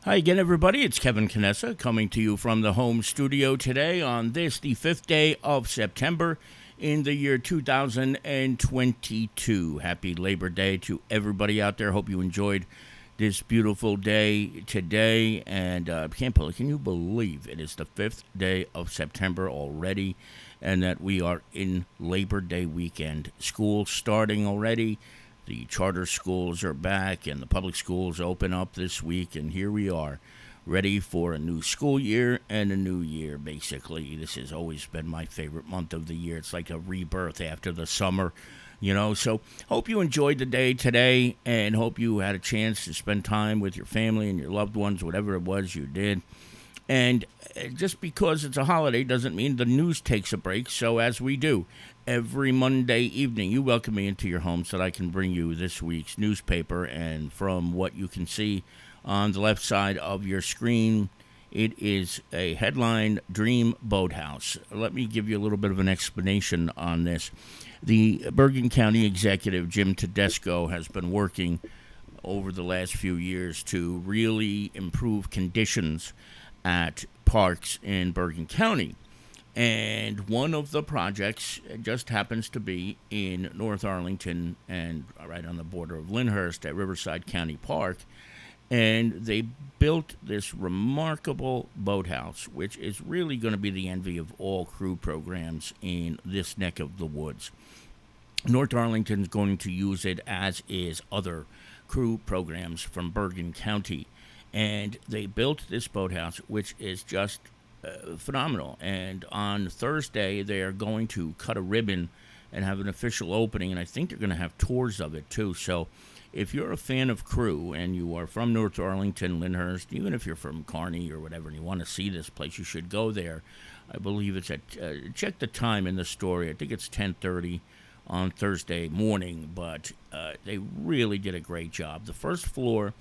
Hi again, everybody. It's Kevin Canessa coming to you from the home studio today on this, the 5th day of September in the year 2022. Happy Labor Day to everybody out there. Hope you enjoyed this beautiful day today. And can you believe it is the 5th day of September already and that we are in Labor Day weekend? School starting already. The charter schools are back and the public schools open up this week, and here we are, ready for a new school year and a new year, basically. This has always been my favorite month of the year. It's like a rebirth after the summer, So hope you enjoyed the day today and hope you had a chance to spend time with your family and your loved ones, whatever it was you did. And just because it's a holiday doesn't mean the news takes a break. So as we do every Monday evening, you welcome me into your home so that I can bring you this week's newspaper. And from what you can see on the left side of your screen, it is a headline, Dream Boathouse. Let me give you a little bit of an explanation on this. The Bergen County Executive, Jim Tedesco, has been working over the last few years to really improve conditions at parks in Bergen County. And one of the projects just happens to be in North Arlington and right on the border of Lyndhurst at Riverside County Park. And they built this remarkable boathouse, which is really going to be the envy of all crew programs in this neck of the woods. North Arlington's going to use it, as is other crew programs from Bergen County. And they built this boathouse, which is just phenomenal. And on Thursday, they are going to cut a ribbon and have an official opening. And I think they're going to have tours of it, too. So if you're a fan of crew and you are from North Arlington, Lyndhurst, even if you're from Kearney or whatever, and you want to see this place, you should go there. I believe it's at, check the time in the story. I think it's 10:30 on Thursday morning. But they really did a great job. The first floor,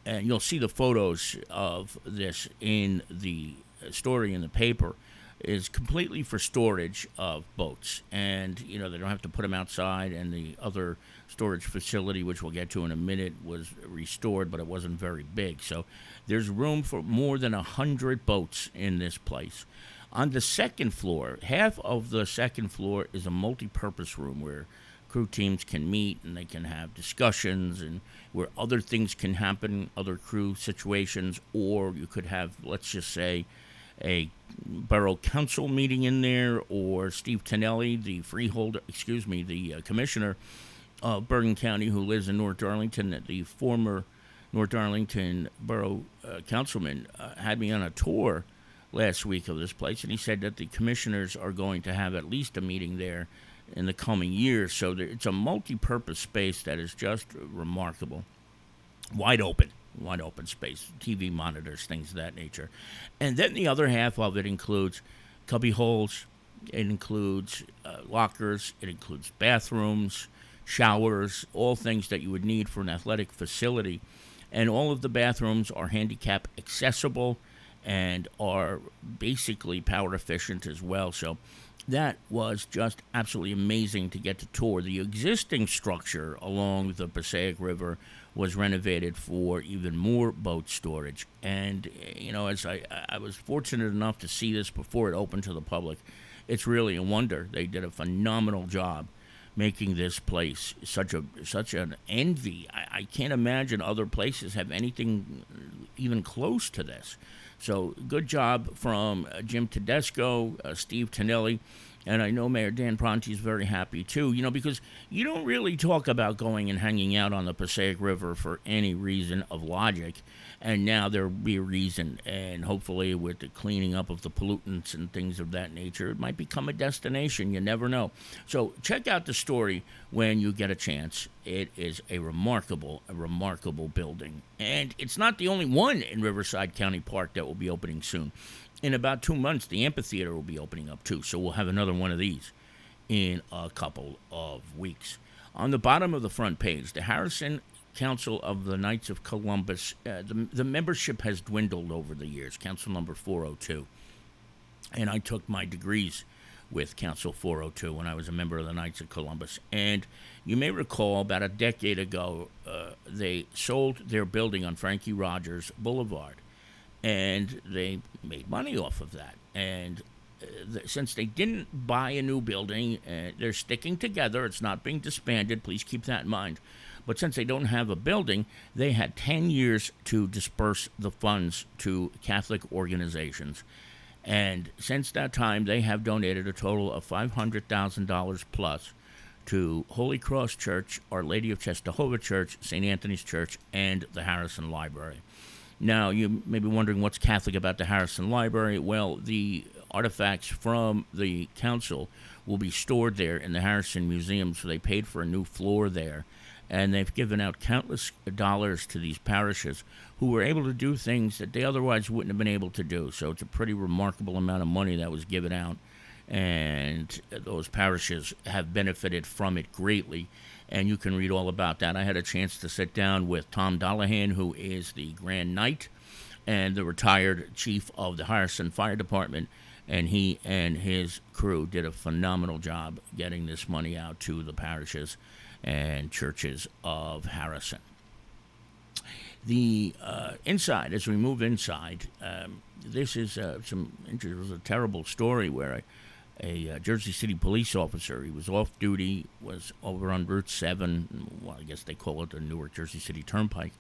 and you'll see the photos of this in the story in the paper, is completely for storage of boats. And, they don't have to put them outside. And the other storage facility, which we'll get to in a minute, was restored, but it wasn't very big. So there's room for more than 100 boats in this place. On the second floor, half of the second floor is a multi-purpose room where crew teams can meet and they can have discussions and where other things can happen, other crew situations, or you could have, let's just say, a borough council meeting in there, or Steve Tonelli, the the commissioner of Bergen County who lives in North Arlington, the former North Arlington borough councilman, had me on a tour last week of this place, and he said that the commissioners are going to have at least a meeting there in the coming years. So it's a multi-purpose space that is just remarkable. Wide open space, TV monitors, things of that nature. And then the other half of it includes cubby holes, it includes lockers, it includes bathrooms, showers, all things that you would need for an athletic facility. And all of the bathrooms are handicap accessible and are basically power efficient as well. So that was just absolutely amazing to get to tour. The existing structure along the Passaic River was renovated for even more boat storage. And, as I was fortunate enough to see this before it opened to the public, it's really a wonder. They did a phenomenal job making this place such an envy. I can't imagine other places have anything even close to this. So good job from Jim Tedesco, Steve Tonelli, and I know Mayor Dan Pronti is very happy too, because you don't really talk about going and hanging out on the Passaic River for any reason of logic, and now there'll be a reason, and hopefully with the cleaning up of the pollutants and things of that nature, it might become a destination. You never know. So check out the story when you get a chance. It is a remarkable building, and it's not the only one in Riverside County Park that will be opening soon. In about 2 months, the amphitheater will be opening up too, so we'll have another one of these in a couple of weeks. On the bottom of the front page, the Harrison Council of the Knights of Columbus, the membership has dwindled over the years, Council number 402. And I took my degrees with Council 402 when I was a member of the Knights of Columbus. And you may recall about a decade ago, they sold their building on Frankie Rogers Boulevard, and they made money off of that. And since they didn't buy a new building, they're sticking together. It's not being disbanded. Please keep that in mind. But since they don't have a building, they had 10 years to disperse the funds to Catholic organizations. And since that time, they have donated a total of $500,000 plus to Holy Cross Church, Our Lady of Czestochowa Church, St. Anthony's Church, and the Harrison Library. Now, you may be wondering what's Catholic about the Harrison Library. Well, the artifacts from the council will be stored there in the Harrison Museum, so they paid for a new floor there. And they've given out countless dollars to these parishes who were able to do things that they otherwise wouldn't have been able to do. So it's a pretty remarkable amount of money that was given out, and those parishes have benefited from it greatly. And you can read all about that. I had a chance to sit down with Tom Dollahan, who is the Grand Knight and the retired chief of the Harrison Fire Department, and he and his crew did a phenomenal job getting this money out to the parishes and churches of Harrison. The inside, as we move inside, this is it was a terrible story where a Jersey City police officer, he was off duty, was over on Route 7, well, I guess they call it the Newark Jersey City Turnpike,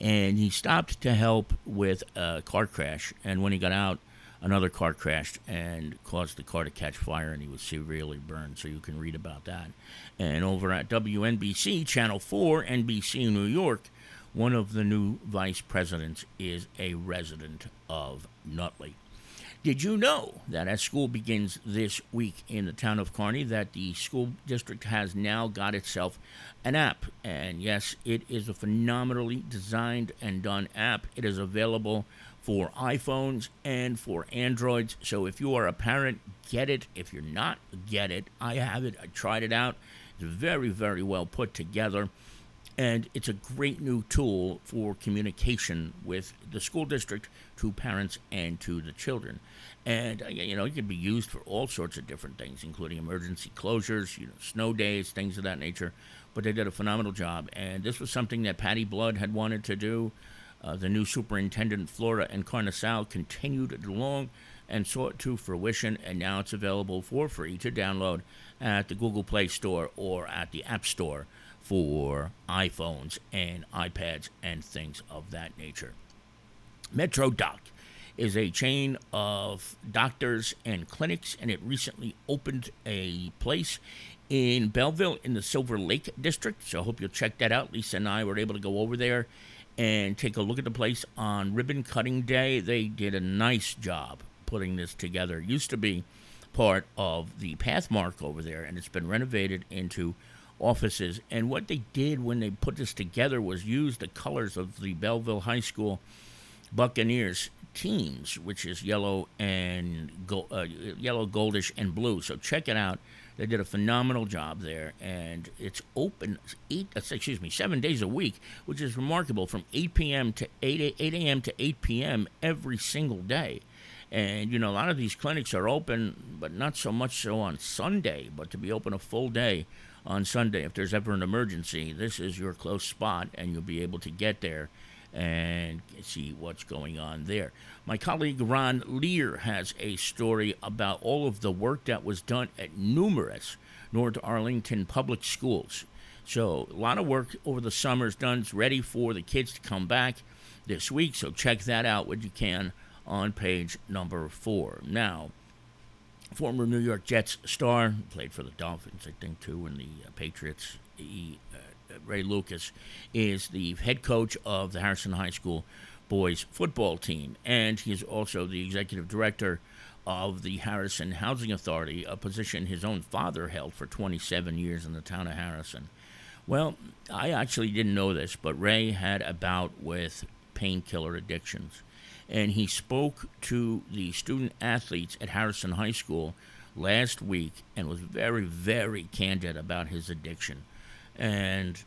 and he stopped to help with a car crash, and when he got out, another car crashed and caused the car to catch fire, and he was severely burned, so you can read about that. And over at WNBC, Channel 4, NBC New York, one of the new vice presidents is a resident of Nutley. Did you know that as school begins this week in the town of Kearney, that the school district has now got itself an app? And yes, it is a phenomenally designed and done app. It is available for iPhones and for Androids. So if you are a parent, get it. If you're not, get it. I have it. I tried it out. It's very, very well put together. And it's a great new tool for communication with the school district to parents and to the children. And, it can be used for all sorts of different things, including emergency closures, snow days, things of that nature. But they did a phenomenal job. And this was something that Patty Blood had wanted to do. The new superintendent, Flora and Carnesal, continued it along and saw it to fruition. And now it's available for free to download at the Google Play Store or at the App Store for iPhones and iPads and things of that nature. MetroDoc is a chain of doctors and clinics, and it recently opened a place in Belleville in the Silver Lake District, so I hope you'll check that out. Lisa and I were able to go over there and take a look at the place on Ribbon Cutting Day. They did a nice job putting this together. It used to be part of the Pathmark over there, and it's been renovated into offices. And what they did when they put this together was use the colors of the Belleville High School Buccaneers teams, which is yellow, goldish, and blue. So check it out. They did a phenomenal job there, and it's open 7 days a week, which is remarkable, from 8 p.m. to 8 a.m. to 8 p.m. every single day. And, a lot of these clinics are open, but not so much so on Sunday, but to be open a full day on Sunday, if there's ever an emergency, this is your close spot, and you'll be able to get there and see what's going on there. My colleague Ron Lear has a story about all of the work that was done at numerous North Arlington public schools. So a lot of work over the summer is done. It's ready for the kids to come back this week, so check that out when you can on page number 4. Now, former New York Jets star, played for the Dolphins, I think, too, and the Patriots, Ray Lucas, is the head coach of the Harrison High School boys football team, and he is also the executive director of the Harrison Housing Authority, a position his own father held for 27 years in the town of Harrison. Well, I actually didn't know this, but Ray had a bout with painkiller addictions, and he spoke to the student athletes at Harrison High School last week and was very, very candid about his addiction. And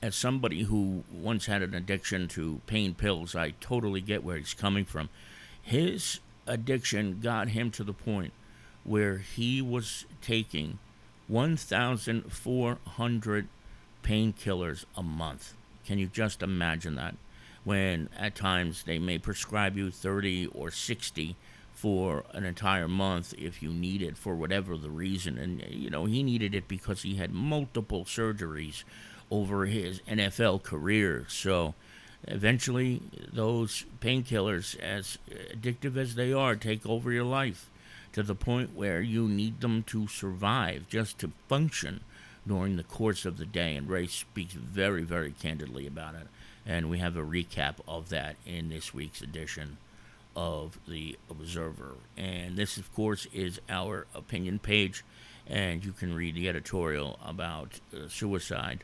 as somebody who once had an addiction to pain pills, I totally get where he's coming from. His addiction got him to the point where he was taking 1,400 painkillers a month. Can you just imagine that? When at times they may prescribe you 30 or 60 for an entire month if you need it for whatever the reason. And, he needed it because he had multiple surgeries over his NFL career. So eventually, those painkillers, as addictive as they are, take over your life to the point where you need them to survive, just to function during the course of the day. And Ray speaks very, very candidly about it. And we have a recap of that in this week's edition of The Observer. And this, of course, is our opinion page. And you can read the editorial about suicide.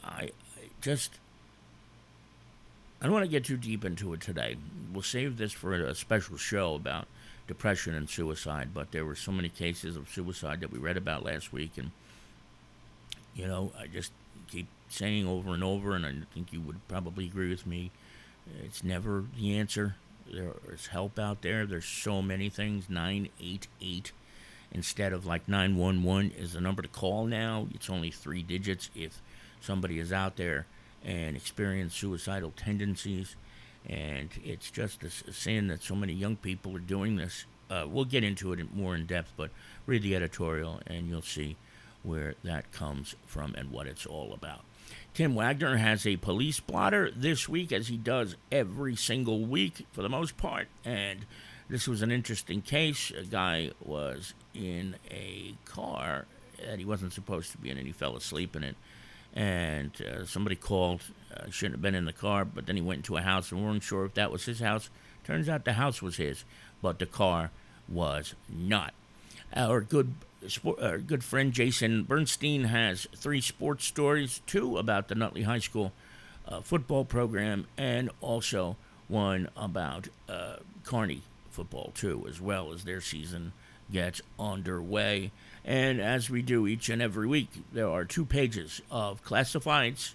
I don't want to get too deep into it today. We'll save this for a special show about depression and suicide. But there were so many cases of suicide that we read about last week. And, I just keep saying over and over, and I think you would probably agree with me, it's never the answer. There is help out there. There's so many things. 988 instead of like 911 is the number to call now. It's only 3 digits if somebody is out there and experience suicidal tendencies. And it's just a sin that so many young people are doing this. We'll get into it more in depth, but read the editorial and you'll see where that comes from and what it's all about. Tim Wagner has a police blotter this week, as he does every single week for the most part. And this was an interesting case. A guy was in a car that he wasn't supposed to be in, and he fell asleep in it. And somebody called, shouldn't have been in the car, but then he went into a house and weren't sure if that was his house. Turns out the house was his, but the car was not. Our good friend Jason Bernstein has 3 sports stories, 2 about the Nutley High School football program, and also one about Kearney football, too, as well as their season gets underway. And as we do each and every week, there are 2 pages of classifieds.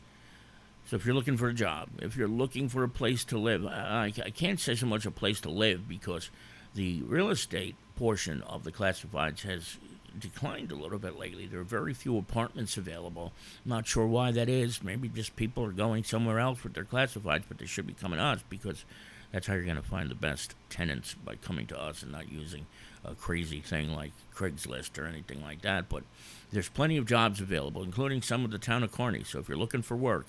So if you're looking for a job, if you're looking for a place to live, I can't say so much a place to live because the real estate portion of the classifieds has declined a little bit lately. There are very few apartments available. Not sure why that is. Maybe just people are going somewhere else with their classifieds, but they should be coming to us because that's how you're going to find the best tenants, by coming to us and not using a crazy thing like Craigslist or anything like that. But there's plenty of jobs available, including some of the town of Kearney. So if you're looking for work,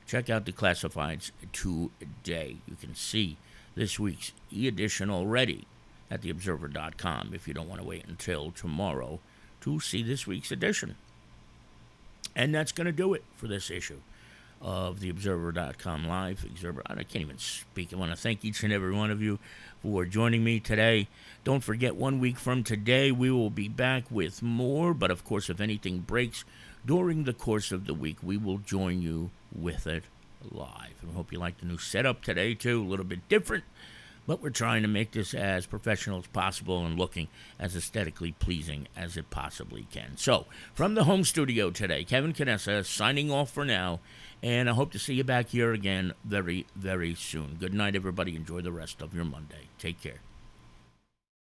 check out the classifieds today. You can see this week's e-edition already at theobserver.com if you don't want to wait until tomorrow to see this week's edition. And that's going to do it for this issue of theobserver.com live. I can't even speak. I want to thank each and every one of you for joining me today. Don't forget, 1 week from today, we will be back with more. But, of course, if anything breaks during the course of the week, we will join you with it live. And I hope you like the new setup today, too. A little bit different. But we're trying to make this as professional as possible and looking as aesthetically pleasing as it possibly can. So, from the home studio today, Kevin Canessa signing off for now. And I hope to see you back here again very, very soon. Good night, everybody. Enjoy the rest of your Monday. Take care.